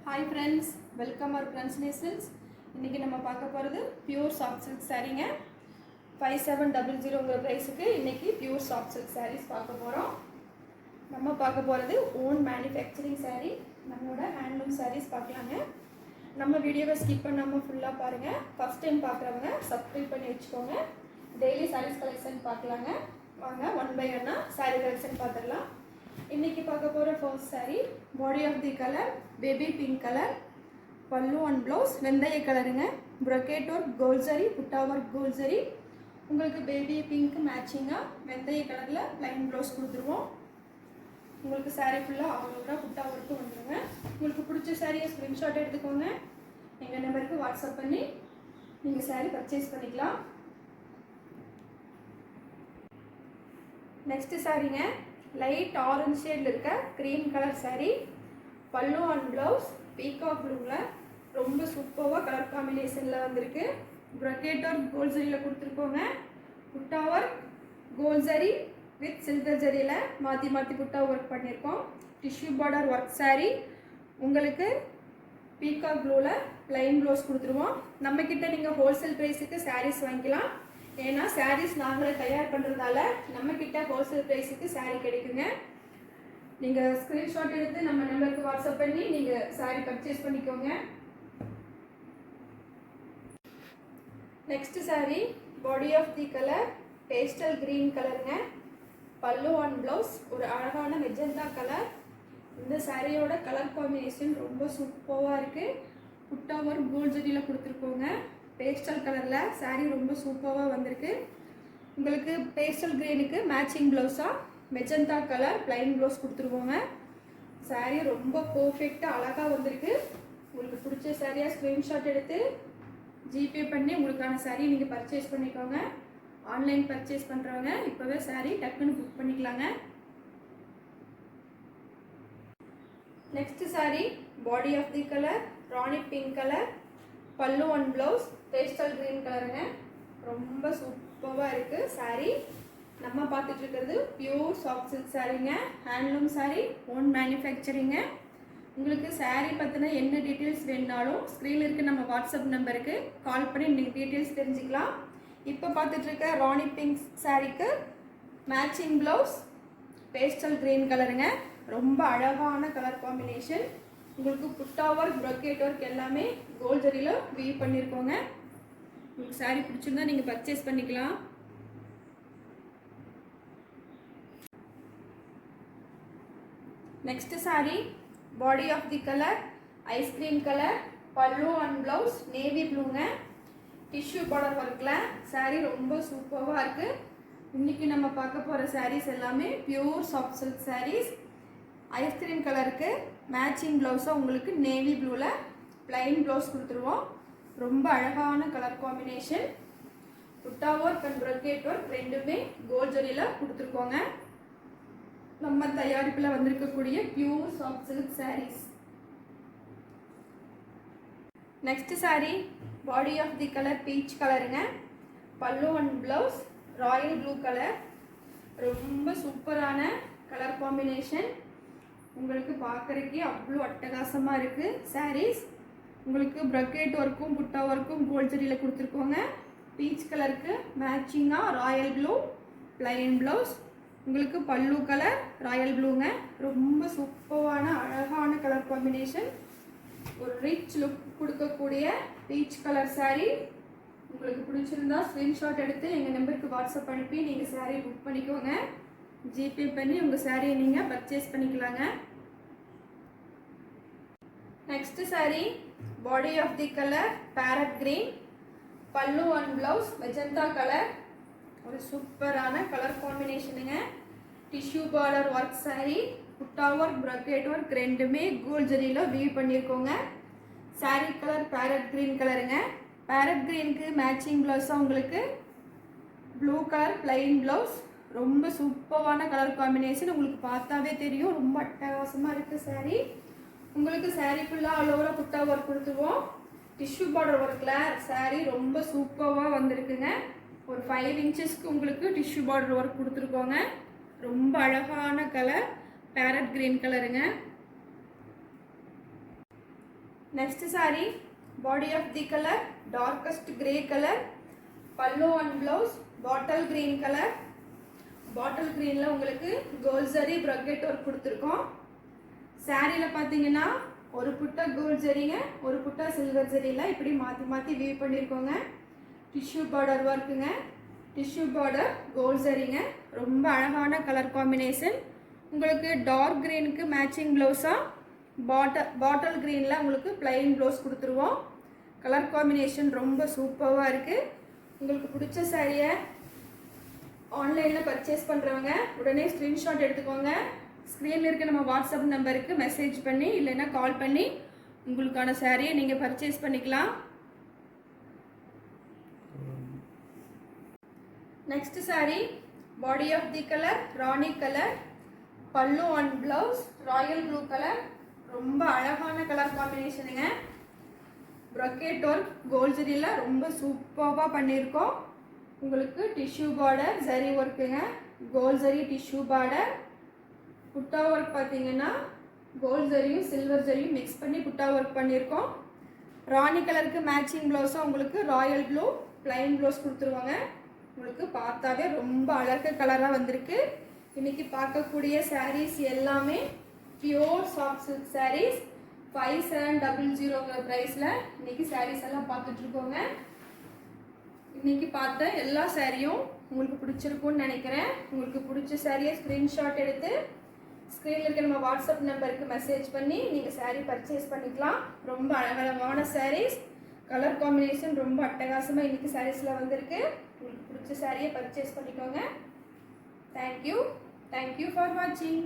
Hi friends, welcome our friends Nations. இன்னைக்கு நம்ம பார்க்க போறது பியூர் சாஃப்ட் சில்க் சாரீங்க. 5700 பிரைஸ்க்கு இன்னைக்கு பியூர் சாஃப்ட் சில்க் sarees பார்க்க போறோம். நம்ம பார்க்க போறது ஓன் மேனுஃபேக்சரிங் saree. நம்மளோட ஹேண்ட்லூம் sarees பார்க்கலாங்க. நம்ம வீடியோவை ஸ்கிப் பண்ணாம ஃபுல்லா பாருங்க. ஃபர்ஸ்ட் டைம் பார்க்கறவங்க Subscribe பண்ணி வெச்சுக்கோங்க. டெய்லி sarees கலெக்ஷன் பார்க்கலாங்க. வாங்க ஒன் பை ஒன்னா saree கலெக்ஷன் பார்த்துடலாம். இன்னைக்கு பார்க்க போற first saree body of the colour baby pink colour பல்லு அண்ட் ப்ளவுஸ் வெந்தய கலருங்க brocade ஒர்க் கோல்ட் ஜரி புட்டா ஒர்க் கோல்ட் ஜரி உங்களுக்கு பேபி பிங்க் மேட்சிங்கா வெந்தய கலர்ல லைன் ப்ளவுஸ் கொடுத்துருவோம் உங்களுக்கு saree ஃபுல்லா ஆல் ஓவரா புட்டா ஒர்க் வந்துருங்க உங்களுக்கு பிடிச்ச சாரியை ஸ்கிரீன்ஷாட் எடுத்துக்கோங்க எங்க நம்பருக்கு வாட்ஸ்அப் பண்ணி நீங்க saree பர்ச்சேஸ் பண்ணிக்கலாம் நெக்ஸ்ட் சாரீங்க லைட் ஆரஞ்சு ஷேட்ல இருக்க கிரீம் கலர் saree பல்லு அண்ட் ப்ளவுஸ் பீகாக் ப்ளூல ரொம்ப சூப்பரா கலர் காம்பினேஷன்ல வந்திருக்கு brocade ஒர்க் கோல்ட் ஜரியில கொடுத்திருக்கோங்க புட்டா work gold zari with silver ஜரியில மாத்தி மாத்தி புட்டா ஒர்க் பண்ணிருக்கோம் டிஷ்யூ பார்டர் ஒர்க் saree உங்களுக்கு பீகாக் ப்ளூல லைன் ப்ளவுஸ் கொடுத்துருவோம் நம்ம கிட்ட நீங்க ஹோல்சேல் பிரைஸ்க்கு sarees வாங்கிக்கலாம் ஏனா sarees நாங்களே தயார் பண்றதால நம்ம கிட்ட ஹோல்சேல் பிரைஸ்க்கு saree கிடைக்குங்க நீங்க ஸ்கிரீன்ஷாட் எடுத்து நம்ம நம்பருக்கு வாட்ஸ்அப் பண்ணி நீங்க saree பர்ச்சேஸ் பண்ணிக்கோங்க next saree body of the colour pastel green கலருங்க பல்லு அண்ட் ப்ளவுஸ் ஒரு அழகான மெஜந்தா கலர் இந்த சாரியோட கலர் காம்பினேஷன் ரொம்ப சூப்பரா இருக்கு புட்டா ஒர்க் கோல்ட் ஜரியில கொடுத்திருக்கோங்க பேஸ்டல் கலர்ல saree ரொம்ப சூப்பரா வந்திருக்கு உங்களுக்கு பேஸ்டல் கிரீனுக்கு மேட்சிங் ப்ளவுஸா மெஜந்தா கலர் ப்ளைன் ப்ளவுஸ் கொடுத்துருவோங்க saree ரொம்ப பெர்ஃபெக்ட்டா அழகா வந்திருக்கு உங்களுக்கு பிடிச்ச சாரியா ஸ்கிரீன்ஷாட் எடுத்து ஜிபே பண்ணி உங்களுக்கான saree நீங்க பர்ச்சேஸ் பண்ணிக்கோங்க ஆன்லைன் பர்ச்சேஸ் பண்றவங்க இப்பவே saree டக்குன்னு புக் பண்ணிக்கலாங்க next saree body of the colour rani pink colour பல்லு அண்ட் ப்ளவுஸ் பேஸ்டல் கிரீன் கலருங்க ரொம்ப சூப்பரா இருக்கு saree நம்ம பார்த்துட்டு இருக்கிறது பியூர் சாஃப்ட் சில்க் சாரீங்க ஹேண்ட்லூம் saree ஓன் மேனுஃபேக்சரிங்க உங்களுக்கு saree பத்தின என்ன டீடைல்ஸ் வேணும்னாலும் ஸ்கிரீன்ல இருக்க நம்ம வாட்ஸ்அப் நம்பருக்கு கால் பண்ணி நீங்க டீடைல்ஸ் தெரிஞ்சுக்கலாம் இப்போ பார்த்துட்டு இருக்க ராணி பிங்க் சாரீக்கு மேட்சிங் ப்ளவுஸ் பேஸ்டல் கிரீன் கலருங்க ரொம்ப அழகான கலர் காம்பினேஷன் உங்களுக்கு புட்டா ஒர்க் brocade ஒர்க் எல்லாமே கோல்ட் ஜரியில வீவ் பண்ணிருக்கோங்க உங்களுக்கு saree பிடிச்சிருந்தா நீங்க பர்ச்சேஸ் பண்ணிக்கலாம் next saree body of the colour ice cream colour பல்லு அண்ட் ப்ளவுஸ் நேவி ப்ளூங்க டிஷ்யூ பார்டர் ஒர்க்ல saree ரொம்ப சூப்பரா இருக்கு இன்னைக்கு நம்ம பார்க்க போற sarees எல்லாமே pure soft silk sarees ice cream கலருக்கு மேட்சிங் ப்ளவுஸா உங்களுக்கு நேவி ப்ளூல ப்ளைன் ப்ளவுஸ் கொடுத்துருவோம் ரொம்ப அழகான colour combination butta work and brocade work ரெண்டுமே கோல்ட் ஜரியில கொடுத்துருக்கோங்க நம்ம தயாரிப்புல வந்திருக்கக்கூடிய pure soft silk sarees next saree body of the colour peach கலருங்க pallu and blouse royal blue colour ரொம்ப சூப்பரான கலர் காம்பினேஷன் உங்களுக்கு பார்க்கறதுக்கே அவ்வளோ அட்டகாசமா இருக்கு sarees உங்களுக்கு brocade ஒர்க்கும் புட்டா ஒர்க்கும் கோல்ட் ஜரியில கொடுத்துருக்கோங்க பீச் கலருக்கு மேட்சிங்கா ராயல் ப்ளூ ப்ளைன் ப்ளவுஸ் உங்களுக்கு பல்லு கலர் ராயல் ப்ளூங்க ரொம்ப சூப்பரான அழகான கலர் காம்பினேஷன் ஒரு ரிச் லுக் கொடுக்கக்கூடிய பீச் கலர் saree உங்களுக்கு பிடிச்சிருந்தா ஸ்கிரீன்ஷாட் எடுத்து எங்க நம்பருக்கு வாட்ஸ்அப் அனுப்பி நீங்க saree புக் பண்ணிக்கோங்க ஜிபே பண்ணி உங்க saree நீங்க பர்ச்சேஸ் பண்ணிக்கலாங்க next saree body of the colour parrot green பல்லு அண்ட் ப்ளவுஸ் மெஜந்தா கலர் ஒரு சூப்பரான கலர் காம்பினேஷனுங்க டிஷ்யூ பார்டர் ஒர்க் saree புட்டா ஒர்க் brocade ஒர்க் ரெண்டுமே கோல்ட் ஜரியில வீவ் பண்ணிருக்கோங்க saree கலர் parrot green கலருங்க parrot greenக்கு மேட்சிங் ப்ளவுஸா உங்களுக்கு ப்ளூ கலர் ப்ளைன் ப்ளவுஸ் ரொம்ப சூப்பரான கலர் காம்பினேஷன் உங்களுக்கு பார்த்தாவே தெரியும் ரொம்ப அட்டகாசமா இருக்கு saree உங்களுக்கு saree ஃபுல்லா ஆல் ஓவரா புட்டா ஒர்க் கொடுத்துருவோம் டிஷ்யூ பார்டர் ஒர்க்ல saree ரொம்ப சூப்பரா வந்திருக்குங்க ஒரு 5 இன்ச்சஸ்க்கு உங்களுக்கு டிஷ்யூ பார்டர் ஒர்க் கொடுத்துருக்கோங்க ரொம்ப அழகான கலர் parrot green கலருங்க Next saree, body of the color darkest grey color, pallu and blouse bottle green color. Bottle greenல உங்களுக்கு gold zari brocade work கொடுத்திருக்கோம். சாரில பாத்தீங்கன்னா ஒரு புட்டா கோல்ட் ஜரிங்க, ஒரு புட்டா சில்வர் ஜரியில இப்படி மாத்தி மாத்தி வீவ் பண்ணிருக்கோங்க. டிஷ்யூ பார்டர் வர்க்குங்க, டிஷ்யூ பார்டர் கோல்ட் ஜரிங்க. ரொம்ப அழகான கலர் காம்பினேஷன். உங்களுக்கு டார்க் கிரீனுக்கு மேட்சிங் ப்ளவுஸா பாட்டில் கிரீன்ல உங்களுக்கு பிளைன் ப்ளவுஸ் கொடுத்துருவோம். கலர் காம்பினேஷன் ரொம்ப சூப்பராக இருக்கு. உங்களுக்கு பிடிச்ச சாரியை ஆன்லைனில் பர்ச்சேஸ் பண்ணுறவங்க உடனே ஸ்க்ரீன்ஷாட் எடுத்துக்கோங்க. ஸ்க்ரீனில் இருக்க நம்ம வாட்ஸ்அப் நம்பருக்கு மெசேஜ் பண்ணி இல்லைன்னா கால் பண்ணி உங்களுக்கான சாரியை நீங்கள் பர்ச்சேஸ் பண்ணிக்கலாம். Next sari, body of the colour rani colour, பல்லு and blouse royal blue colour. ரொம்ப அழகான கலர் காம்பினேஷனுங்க. ப்ரொக்கேட் ஒர்க் கோல்ட் ஜரியில் ரொம்ப சூப்பராக பண்ணியிருக்கோம். உங்களுக்கு டிஷ்யூ பார்டர் ஜரி ஒர்க்குங்க, கோல்ட் ஜரி டிஷ்யூ பார்டர். புட்டா ஒர்க் பார்த்தீங்கன்னா கோல்ட் ஜரியும் சில்வர் ஜரியும் மிக்ஸ் பண்ணி புட்டா ஒர்க் பண்ணியிருக்கோம். ராணி கலருக்கு மேட்சிங் ப்ளவுஸும் உங்களுக்கு ராயல் ப்ளூ பிளைன் ப்ளவுஸ் கொடுத்துருவாங்க. உங்களுக்கு பார்த்தாவே ரொம்ப அழகு கலராக வந்திருக்கு. இன்னைக்கு பார்க்கக்கூடிய சாரீஸ் எல்லாமே பியோர் சாஃப்ட் சில்க் சாரீஸ். 5700 ப்ரைஸில் இன்னைக்கு சாரீஸ் எல்லாம் பார்த்துட்டு இருக்கோங்க. இன்னைக்கு பார்த்த எல்லா சாரியும் உங்களுக்கு பிடிச்சிருக்கும்னு நினைக்கிறேன். உங்களுக்கு பிடிச்ச சாரியை ஸ்க்ரீன்ஷாட் எடுத்து ஸ்க்ரீனில் இருக்க நம்ம வாட்ஸ்அப் நம்பருக்கு மெசேஜ் பண்ணி நீங்கள் சாரீ பர்ச்சேஸ் பண்ணிக்கலாம். ரொம்ப அழகழகான சாரீஸ், கலர் காம்பினேஷன் ரொம்ப அட்டகாசமாக இன்னைக்கு சாரீஸில் வந்திருக்கு. உங்களுக்கு பிடிச்ச சாரியை பர்ச்சேஸ் பண்ணிக்கோங்க. தேங்க்யூ ஃபார் வாட்சிங்.